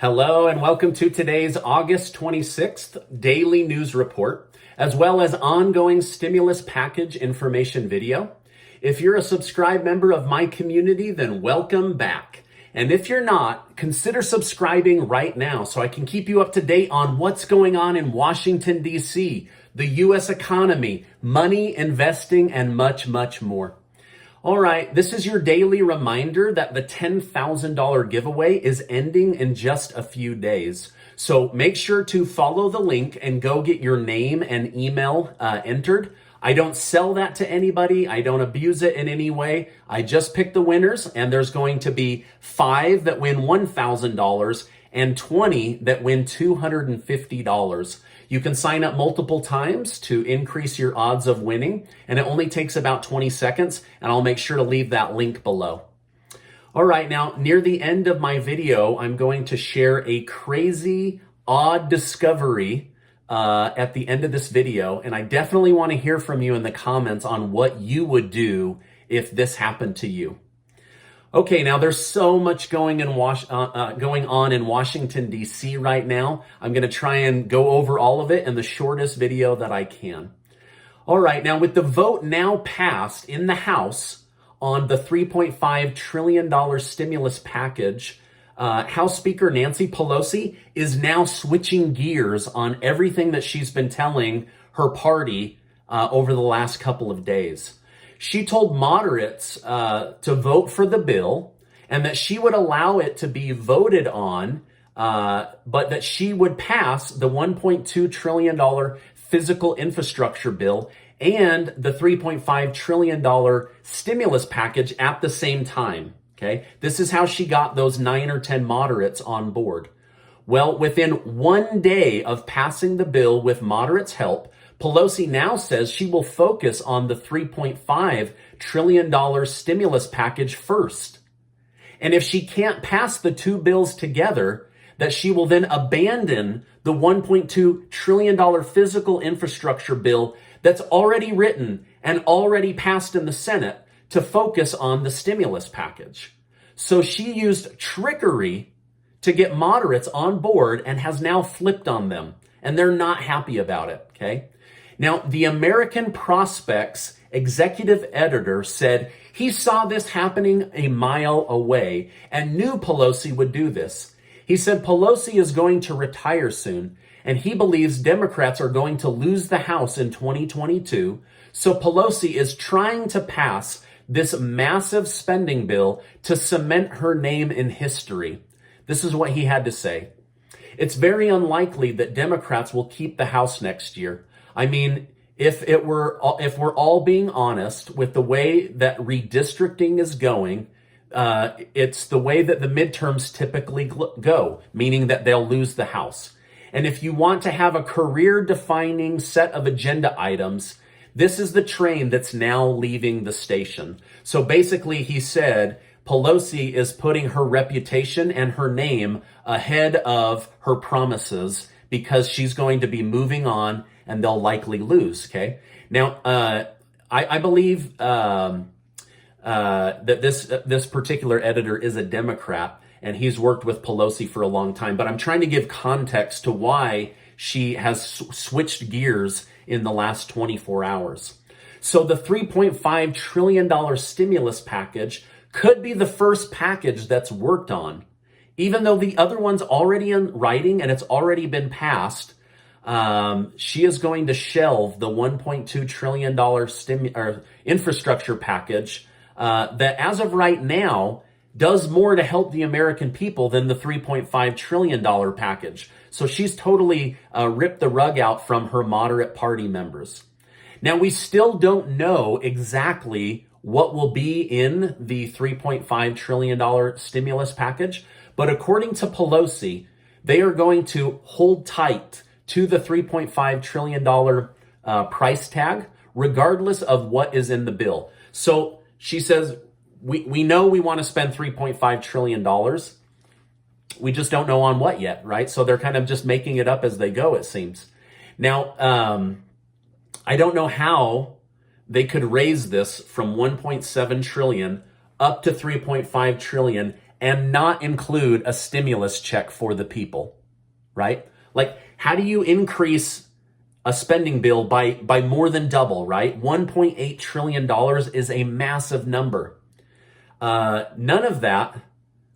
Hello and welcome to today's August 26th daily news report, as well as ongoing stimulus package information video. If you're a subscribed member of my community, then welcome back. And if you're not, consider subscribing right now so I can keep you up to date on what's going on in Washington, D.C., the U.S. economy, money, investing, and much, much more. All right, this is your daily reminder that the $10,000 giveaway is ending in just a few days. So make sure to follow the link and go get your name and email entered. I don't sell that to anybody. I don't abuse it in any way. I just pick the winners, and there's going to be 5 that win $1,000 and 20 that win $250. You can sign up multiple times to increase your odds of winning, and it only takes about 20 seconds, and I'll make sure to leave that link below. All right, now near the end of my video, I'm going to share a crazy, odd discovery at the end of this video, and I definitely want to hear from you in the comments on what you would do if this happened to you. Okay, now there's so much going on in Washington, D.C. right now. I'm going to try and go over all of it in the shortest video that I can. All right, now with the vote now passed in the House on the $3.5 trillion stimulus package, House Speaker Nancy Pelosi is now switching gears on everything that she's been telling her party over the last couple of days. She told moderates to vote for the bill and that she would allow it to be voted on, but that she would pass the $1.2 trillion physical infrastructure bill and the $3.5 trillion stimulus package at the same time. Okay, this is how she got those 9 or 10 moderates on board. Well, within 1 day of passing the bill with moderates' help, Pelosi now says she will focus on the $3.5 trillion stimulus package first. And if she can't pass the two bills together, that she will then abandon the $1.2 trillion physical infrastructure bill that's already written and already passed in the Senate to focus on the stimulus package. So she used trickery to get moderates on board and has now flipped on them. And they're not happy about it, okay? Now, the American Prospects executive editor said he saw this happening a mile away and knew Pelosi would do this. He said Pelosi is going to retire soon, and he believes Democrats are going to lose the House in 2022. So Pelosi is trying to pass this massive spending bill to cement her name in history. This is what he had to say. It's very unlikely that Democrats will keep the House next year. I mean, if we're all being honest with the way that redistricting is going, it's the way that the midterms typically go, meaning that they'll lose the House. And if you want to have a career-defining set of agenda items, this is the train that's now leaving the station. So basically, he said Pelosi is putting her reputation and her name ahead of her promises because she's going to be moving on and they'll likely lose, okay? Now, I believe that this particular editor is a Democrat, and he's worked with Pelosi for a long time, but I'm trying to give context to why she has switched gears in the last 24 hours. So the $3.5 trillion stimulus package could be the first package that's worked on. Even though the other one's already in writing and it's already been passed, she is going to shelve the $1.2 trillion infrastructure package that, as of right now, does more to help the American people than the $3.5 trillion package. So she's totally ripped the rug out from her moderate party members. Now, we still don't know exactly what will be in the $3.5 trillion stimulus package, but according to Pelosi, they are going to hold tight to the $3.5 trillion price tag, regardless of what is in the bill. So she says, we know we want to spend $3.5 trillion. We just don't know on what yet, right? So they're kind of just making it up as they go, it seems. Now, I don't know how they could raise this from 1.7 trillion up to 3.5 trillion and not include a stimulus check for the people, right? Like, how do you increase a spending bill by more than double, right? $1.8 trillion is a massive number. None of that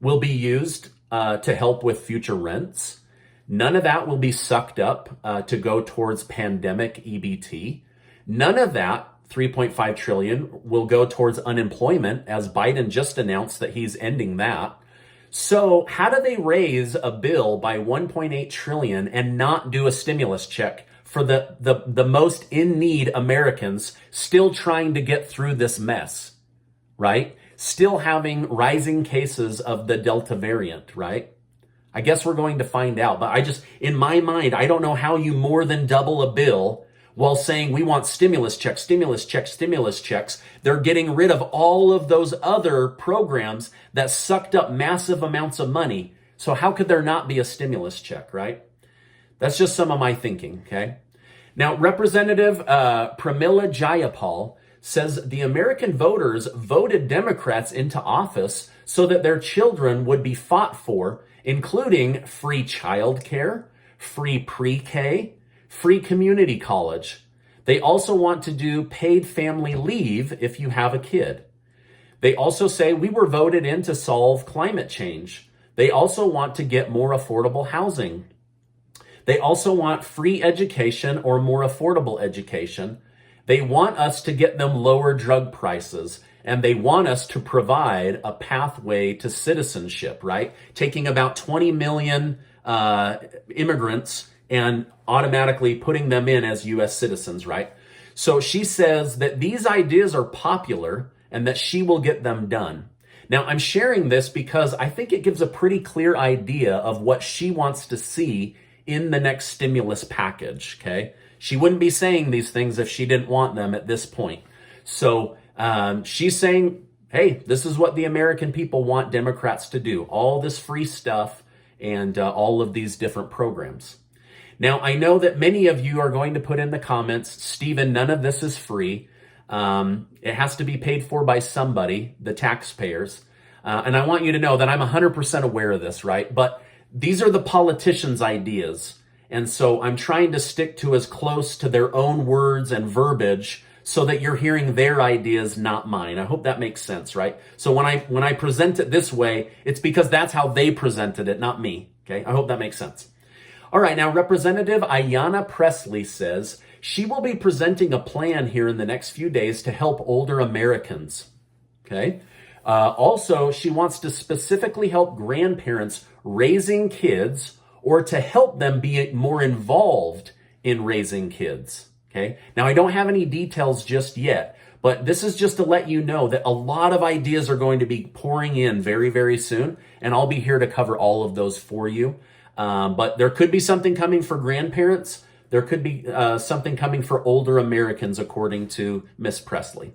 will be used to help with future rents. None of that will be sucked up to go towards pandemic EBT. None of that 3.5 trillion will go towards unemployment, as Biden just announced that he's ending that. So how do they raise a bill by 1.8 trillion and not do a stimulus check for the most in need Americans still trying to get through this mess, right? Still having rising cases of the Delta variant, right? I guess we're going to find out, but in my mind, I don't know how you more than double a bill while saying we want stimulus checks, stimulus checks, stimulus checks. They're getting rid of all of those other programs that sucked up massive amounts of money. So how could there not be a stimulus check, right? That's just some of my thinking, okay? Now, Representative Pramila Jayapal says the American voters voted Democrats into office so that their children would be fought for, including free childcare, free pre-K, free community college. They also want to do paid family leave if you have a kid. They also say we were voted in to solve climate change. They also want to get more affordable housing. They also want free education or more affordable education. They want us to get them lower drug prices, and they want us to provide a pathway to citizenship, right? Taking about 20 million immigrants and automatically putting them in as U.S. citizens, right? So she says that these ideas are popular and that she will get them done. Now, I'm sharing this because I think it gives a pretty clear idea of what she wants to see in the next stimulus package, okay? She wouldn't be saying these things if she didn't want them at this point. So she's saying, hey, this is what the American people want Democrats to do. All this free stuff and all of these different programs. Now, I know that many of you are going to put in the comments, Stephen, none of this is free. It has to be paid for by somebody, the taxpayers. And I want you to know that I'm 100% aware of this, right? But these are the politicians' ideas. And so I'm trying to stick to as close to their own words and verbiage so that you're hearing their ideas, not mine. I hope that makes sense, right? So when I present it this way, it's because that's how they presented it, not me. Okay, I hope that makes sense. All right, now Representative Ayanna Pressley says she will be presenting a plan here in the next few days to help older Americans. Okay. Also, she wants to specifically help grandparents raising kids or to help them be more involved in raising kids. Okay. Now, I don't have any details just yet, but this is just to let you know that a lot of ideas are going to be pouring in very, very soon, and I'll be here to cover all of those for you. But there could be something coming for grandparents. There could be something coming for older Americans, according to Miss Presley.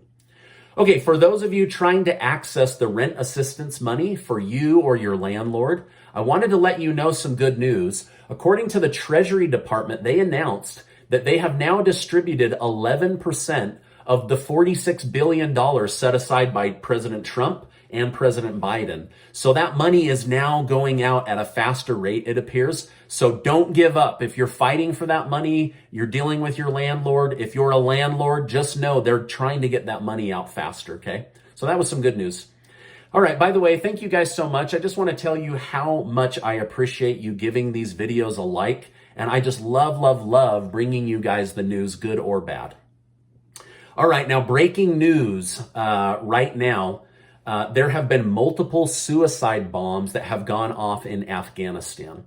Okay, for those of you trying to access the rent assistance money for you or your landlord, I wanted to let you know some good news. According to the Treasury Department, they announced that they have now distributed 11% of the $46 billion set aside by President Trump and President Biden. So that money is now going out at a faster rate, it appears. So don't give up. If you're fighting for that money, you're dealing with your landlord. If you're a landlord, just know they're trying to get that money out faster, okay? So that was some good news. All right, by the way, thank you guys so much. I just want to tell you how much I appreciate you giving these videos a like. And I just love, love, love bringing you guys the news, good or bad. All right, now breaking news right now. There have been multiple suicide bombs that have gone off in Afghanistan.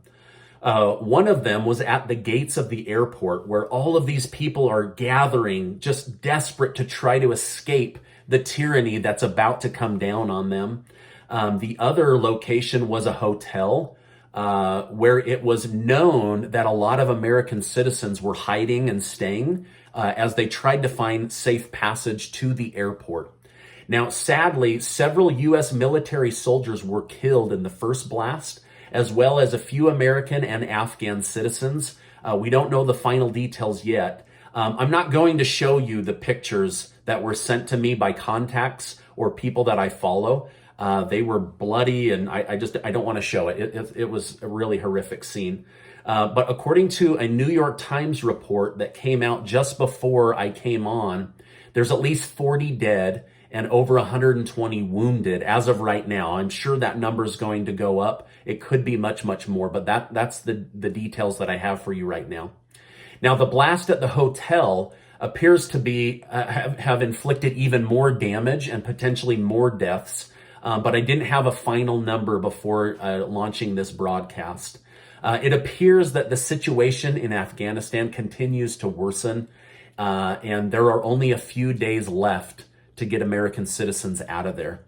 One of them was at the gates of the airport where all of these people are gathering, just desperate to try to escape the tyranny that's about to come down on them. The other location was a hotel where it was known that a lot of American citizens were hiding and staying as they tried to find safe passage to the airport. Now, sadly, several U.S. military soldiers were killed in the first blast, as well as a few American and Afghan citizens. We don't know the final details yet. I'm not going to show you the pictures that were sent to me by contacts or people that I follow. They were bloody, and I don't want to show it. It was a really horrific scene. But according to a New York Times report that came out just before I came on, there's at least 40 dead and over 120 wounded as of right now. I'm sure that number is going to go up. It could be much, much more, but that's the details that I have for you right now. Now, the blast at the hotel appears to be have inflicted even more damage and potentially more deaths, but I didn't have a final number before launching this broadcast. It appears that the situation in Afghanistan continues to worsen, and there are only a few days left to get American citizens out of there.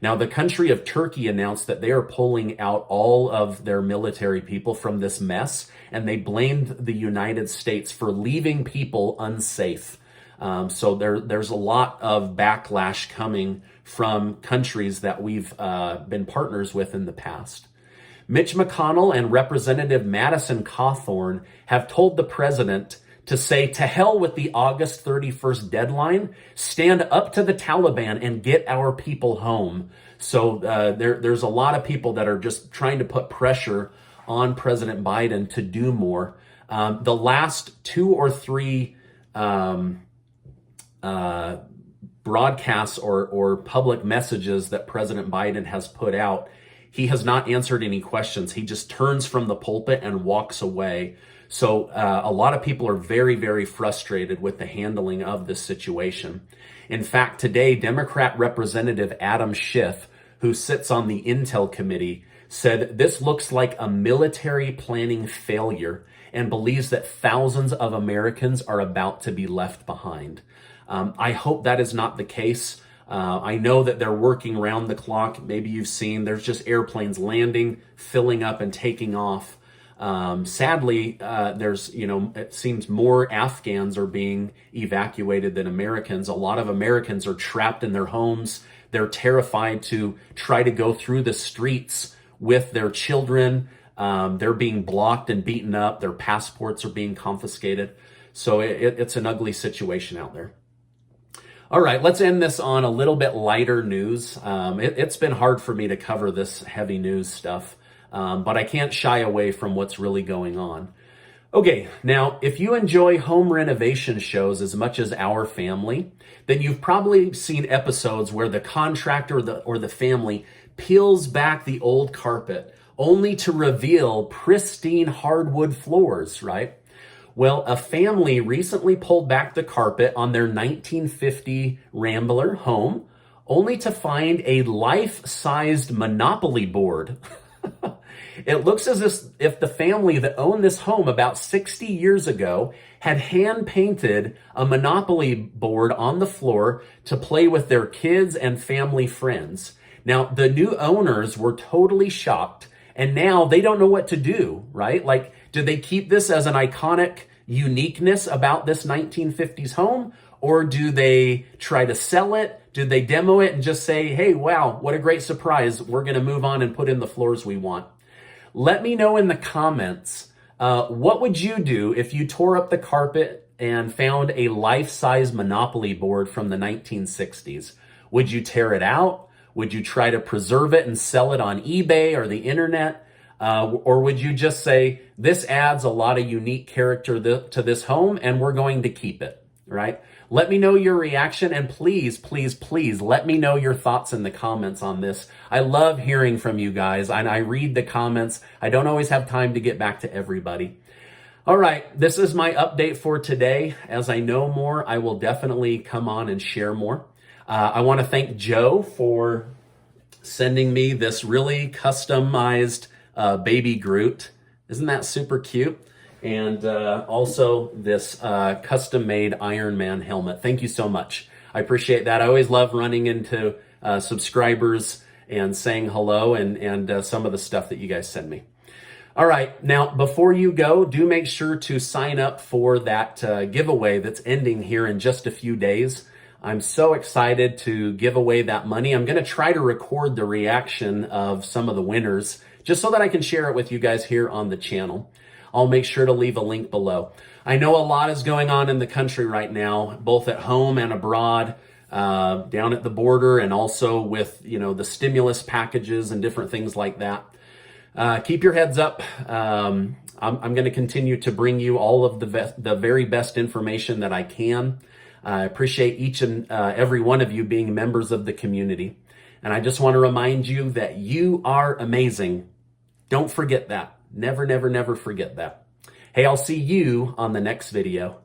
Now, the country of Turkey announced that they are pulling out all of their military people from this mess, and they blamed the United States for leaving people unsafe. So there's a lot of backlash coming from countries that we've been partners with in the past. Mitch McConnell and Representative Madison Cawthorn have told the president to say, to hell with the August 31st deadline, stand up to the Taliban and get our people home. So there's a lot of people that are just trying to put pressure on President Biden to do more. The last 2 or 3 broadcasts or public messages that President Biden has put out, he has not answered any questions. He just turns from the pulpit and walks away. So a lot of people are very, very frustrated with the handling of this situation. In fact, today, Democrat Representative Adam Schiff, who sits on the Intel Committee, said this looks like a military planning failure and believes that thousands of Americans are about to be left behind. I hope that is not the case. I know that they're working round the clock. Maybe you've seen there's just airplanes landing, filling up, and taking off. Sadly, it seems more Afghans are being evacuated than Americans. A lot of Americans are trapped in their homes. They're terrified to try to go through the streets with their children. They're being blocked and beaten up. Their passports are being confiscated. So it's an ugly situation out there. All right, let's end this on a little bit lighter news. It's been hard for me to cover this heavy news stuff. But I can't shy away from what's really going on. Okay, now, if you enjoy home renovation shows as much as our family, then you've probably seen episodes where the contractor or the family peels back the old carpet only to reveal pristine hardwood floors, right? Well, a family recently pulled back the carpet on their 1950 Rambler home only to find a life-sized Monopoly board. It looks as if the family that owned this home about 60 years ago had hand-painted a Monopoly board on the floor to play with their kids and family friends. Now, the new owners were totally shocked, and now they don't know what to do, right? Like, do they keep this as an iconic uniqueness about this 1950s home, or do they try to sell it? Do they demo it and just say, hey, wow, what a great surprise. We're going to move on and put in the floors we want. Let me know in the comments, what would you do if you tore up the carpet and found a life-size Monopoly board from the 1960s? Would you tear it out? Would you try to preserve it and sell it on eBay or the internet? Or would you just say, this adds a lot of unique character to this home and we're going to keep it, right? Let me know your reaction, and please, please, please let me know your thoughts in the comments on this. I love hearing from you guys, and I read the comments. I don't always have time to get back to everybody. All right, this is my update for today. As I know more, I will definitely come on and share more. I want to thank Joe for sending me this really customized baby Groot. Isn't that super cute? And also this custom-made Iron Man helmet. Thank you so much. I appreciate that. I always love running into subscribers and saying hello and some of the stuff that you guys send me. All right, now before you go, do make sure to sign up for that giveaway that's ending here in just a few days. I'm so excited to give away that money. I'm going to try to record the reaction of some of the winners just so that I can share it with you guys here on the channel. I'll make sure to leave a link below. I know a lot is going on in the country right now, both at home and abroad. down at the border, and also with, the stimulus packages and different things like that. Keep your heads up. I'm going to continue to bring you all of the very best information that I can. I appreciate each and every one of you being members of the community. And I just want to remind you that you are amazing. Don't forget that. Never, never, never forget that. Hey, I'll see you on the next video.